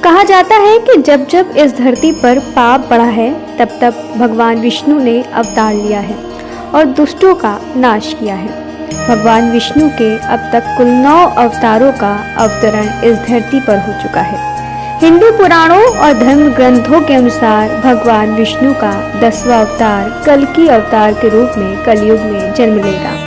कहा जाता है कि जब जब इस धरती पर पाप बढ़ा है तब तब भगवान विष्णु ने अवतार लिया है और दुष्टों का नाश किया है। भगवान विष्णु के अब तक कुल 9 अवतारों का अवतरण इस धरती पर हो चुका है। हिंदू पुराणों और धर्म ग्रंथों के अनुसार भगवान विष्णु का 10वां अवतार कल्कि अवतार के रूप में कलयुग में जन्म लेगा।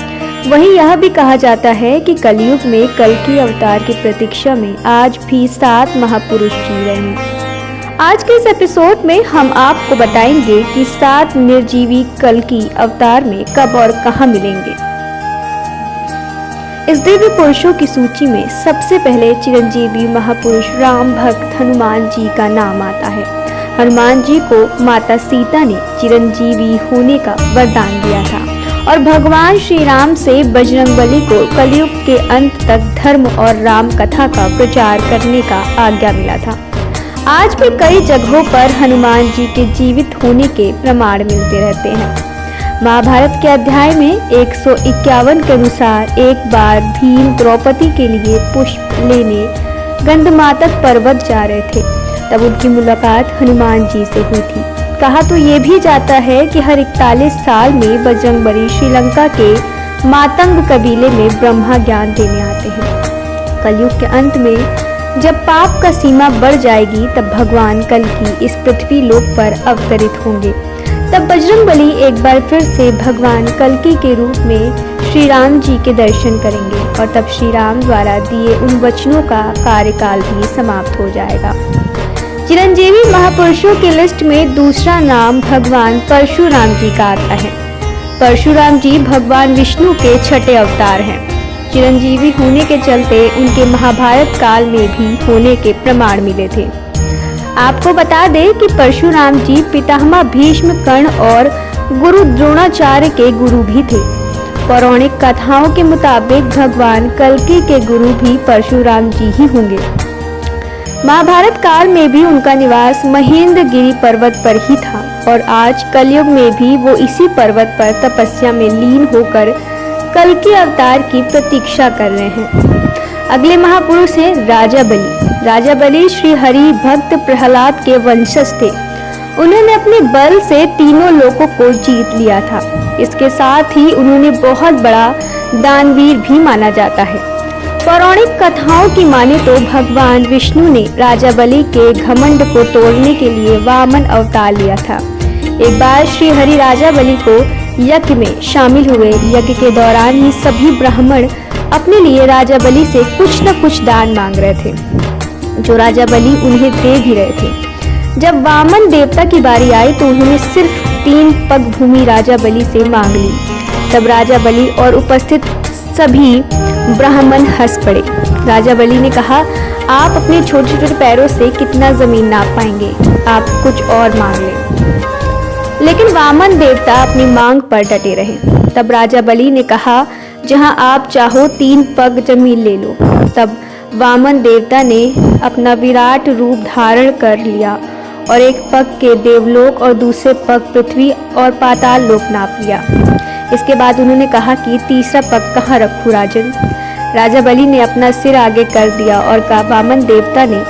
वहीं यह भी कहा जाता है कि कलयुग में कल्कि अवतार की प्रतीक्षा में आज भी 7 महापुरुष जी रहे हैं। आज के इस एपिसोड में हम आपको बताएंगे कि 7 निर्जीवी कल्कि अवतार में कब और कहां मिलेंगे। इस दिव्य पुरुषों की सूची में सबसे पहले चिरंजीवी महापुरुष राम भक्त हनुमान जी का नाम आता है। हनुमान जी को माता सीता ने चिरंजीवी होने का वरदान दिया था और भगवान श्री राम से बजरंगबली को कलयुग के अंत तक धर्म और राम कथा का प्रचार करने का आज्ञा मिला था। आज भी कई जगहों पर हनुमान जी के जीवित होने के प्रमाण मिलते रहते हैं। महाभारत के अध्याय में 151 के अनुसार एक बार भीम द्रौपदी के लिए पुष्प लेने गंधमादक पर्वत जा रहे थे, तब उनकी मुलाकात हनुमान जी से हुई थी। कहा तो ये भी जाता है कि हर 41 साल में बजरंगबली श्रीलंका के मातंग कबीले में ब्रह्मा ज्ञान देने आते हैं। कलयुग के अंत में जब पाप का सीमा बढ़ जाएगी तब भगवान कल्कि इस पृथ्वी लोक पर अवतरित होंगे। तब बजरंगबली एक बार फिर से भगवान कल्कि के रूप में श्री राम जी के दर्शन करेंगे और तब श्री राम द्वारा दिए उन वचनों का कार्यकाल भी समाप्त हो जाएगा। चिरंजीवी महापुरुषों की लिस्ट में दूसरा नाम भगवान परशुराम जी का आता है। परशुराम जी भगवान विष्णु के 6ठे अवतार हैं। चिरंजीवी होने के चलते उनके महाभारत काल में भी होने के प्रमाण मिले थे। आपको बता दें कि परशुराम जी पितामह भीष्म कर्ण और गुरु द्रोणाचार्य के गुरु भी थे। पौराणिक कथाओं के मुताबिक भगवान कल्कि के गुरु भी परशुराम जी ही होंगे। महाभारत काल में भी उनका निवास महेंद्रगिरी पर्वत पर ही था और आज कलयुग में भी वो इसी पर्वत पर तपस्या में लीन होकर कल्कि अवतार की प्रतीक्षा कर रहे हैं। अगले महापुरुष हैं राजा बलि। राजा बलि श्री हरि भक्त प्रहलाद के वंशज थे। उन्होंने अपने बल से तीनों लोकों को जीत लिया था। इसके साथ ही उन्होंने बहुत बड़ा दानवीर भी माना जाता है। पौराणिक कथाओं की माने तो भगवान विष्णु ने राजा बलि के घमंड को तोड़ने के लिए वामन अवतार लिया था। एक बार श्री हरि राजा बलि को यज्ञ में शामिल हुए। यज्ञ के दौरान ही सभी ब्राह्मण अपने लिए राजा बलि से कुछ न कुछ दान मांग रहे थे, जो राजा बलि उन्हें दे भी रहे थे। जब वामन देवता की बारी आई तो उन्होंने सिर्फ 3 पग भूमि राजा बलि से मांग ली। तब राजा बलि और उपस्थित सभी ब्राह्मण हंस पड़े। राजा बलि ने कहा, आप अपने छोटे छोटे पैरों से कितना जमीन नाप पाएंगे, आप कुछ और मांग लें। लेकिन वामन देवता अपनी मांग पर डटे रहे। तब राजा बलि ने कहा, जहां आप चाहो 3 पग जमीन ले लो। तब वामन देवता ने अपना विराट रूप धारण कर लिया और एक पग के देवलोक और दूसरे पग पृथ्वी और पाताल लोक नाप लिया। इसके बाद उन्होंने कहा कि तीसरा पग कहाँ रखूं राजन। राजा बलि ने अपना सिर आगे कर दिया और कहा, वामन देवता ने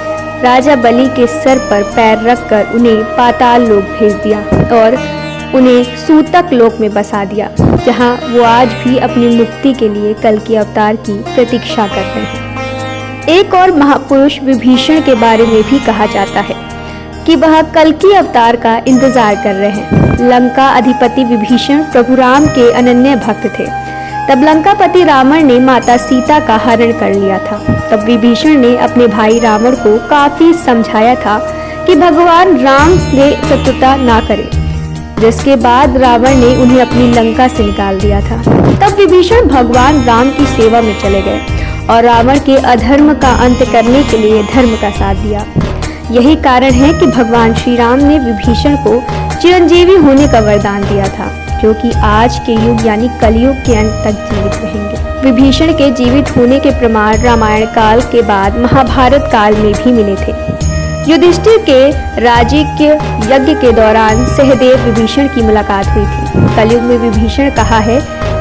राजा बलि के सर पर पैर रखकर उन्हें पाताल लोक भेज दिया और उन्हें सूतक लोक में बसा दिया, जहां वो आज भी अपनी मुक्ति के लिए कल्कि अवतार की प्रतीक्षा करते हैं। एक और महापुरुष विभीषण के बारे में भी कहा जाता है कि वह कल्कि अवतार का इंतजार कर रहे हैं। लंका अधिपति विभीषण प्रभु राम के अनन्य भक्त थे। तब लंकापति रावण ने माता सीता का हरण कर लिया था। तब विभीषण ने अपने भाई रावण को काफी समझाया था कि भगवान राम से शत्रुता ना करे, जिसके बाद रावण ने उन्हें अपनी लंका से निकाल दिया था। तब विभीषण भगवान राम की सेवा में चले गए और रावण के अधर्म का अंत करने के लिए धर्म का साथ दिया। यही कारण है कि भगवान श्री राम ने विभीषण को चिरंजीवी होने का वरदान दिया था, जो कि आज के युग यानी कलयुग के अंत तक जीवित रहेंगे। विभीषण के जीवित होने के प्रमाण रामायण काल के बाद महाभारत काल में भी मिले थे। युधिष्ठिर के राजकीय यज्ञ के दौरान सहदेव विभीषण की मुलाकात हुई थी। कलयुग में विभीषण कहा है,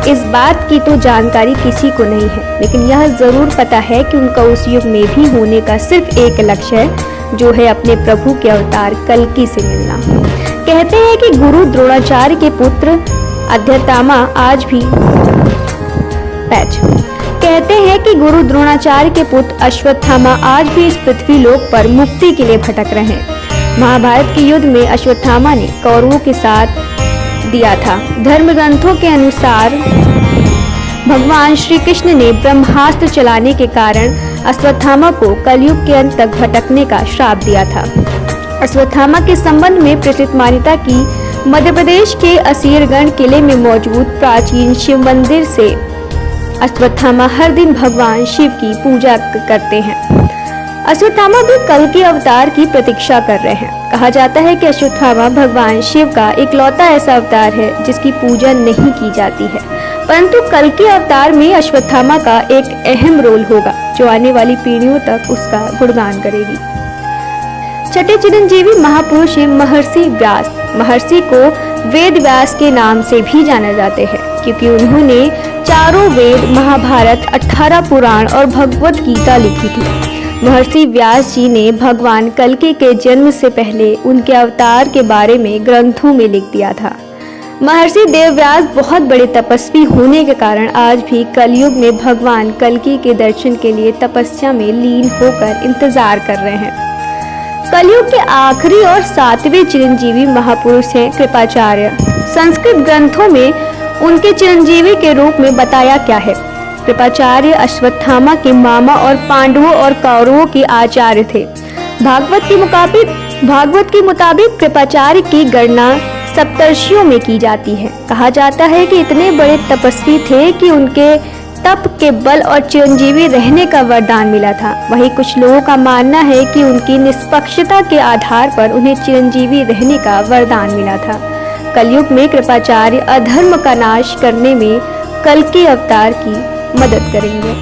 इस बात की तो जानकारी किसी को नहीं है, लेकिन यह जरूर पता है कि उनका उस युग में भी होने का सिर्फ एक लक्ष्य है, जो है अपने प्रभु के अवतार कल्कि से मिलना। कहते हैं कि गुरु द्रोणाचार्य के पुत्र अश्वत्थामा आज भी कहते हैं कि गुरु द्रोणाचार्य के पुत्र अश्वत्थामा आज भी इस पृथ्वी लोक पर मुक्ति के लिए भटक रहे हैं। महाभारत के युद्ध में अश्वत्थामा ने कौरवों के साथ दिया था। धर्म ग्रंथों के अनुसार भगवान श्री कृष्ण ने ब्रह्मास्त्र चलाने के कारण अश्वत्थामा को कलयुग के अंत तक भटकने का श्राप दिया था। अश्वत्थामा के संबंध में प्रचलित मान्यता की मध्य प्रदेश के असीरगढ़ किले में मौजूद प्राचीन शिव मंदिर से अश्वत्थामा हर दिन भगवान शिव की पूजा करते हैं। अश्वत्थामा भी कल्कि अवतार की प्रतीक्षा कर रहे हैं। कहा जाता है कि अश्वत्थामा भगवान शिव का इकलौता ऐसा अवतार है जिसकी पूजा नहीं की जाती है, परंतु कल्कि अवतार में अश्वत्थामा का एक अहम रोल होगा जो आने वाली पीढ़ियों तक उसका गुणगान करेगी। छठे चिरंजीवी महापुरुष हैं महर्षि व्यास। महर्षि को वेद व्यास के नाम से भी जाने जाते हैं क्योंकि उन्होंने चारों वेद, महाभारत, 18 पुराण और भगवत गीता लिखी थी। महर्षि व्यास जी ने भगवान कल्कि के जन्म से पहले उनके अवतार के बारे में ग्रंथों में लिख दिया था। महर्षि देवव्यास बहुत बड़े तपस्वी होने के कारण आज भी कलयुग में भगवान कल्कि के दर्शन के लिए तपस्या में लीन होकर इंतजार कर रहे हैं। कलयुग के आखिरी और 7वें चिरंजीवी महापुरुष हैं कृपाचार्य। संस्कृत ग्रंथों में उनके चिरंजीवी के रूप में बताया क्या है। कृपाचार्य अश्वत्थामा के मामा और पांडवों और कौरवों के आचार्य थे। भागवत के मुताबिक कृपाचार्य की गणना सप्तर्षियों में की जाती है। कहा जाता है कि इतने बड़े तपस्वी थे कि उनके तप के बल और चिरंजीवी रहने का वरदान मिला था। वहीं कुछ लोगों का मानना है कि उनकी निष्पक्षता के आधार पर उन्हें चिरंजीवी रहने का वरदान मिला था। कलयुग में कृपाचार्य अधर्म का नाश करने में कल्कि अवतार की मदद करेंगे।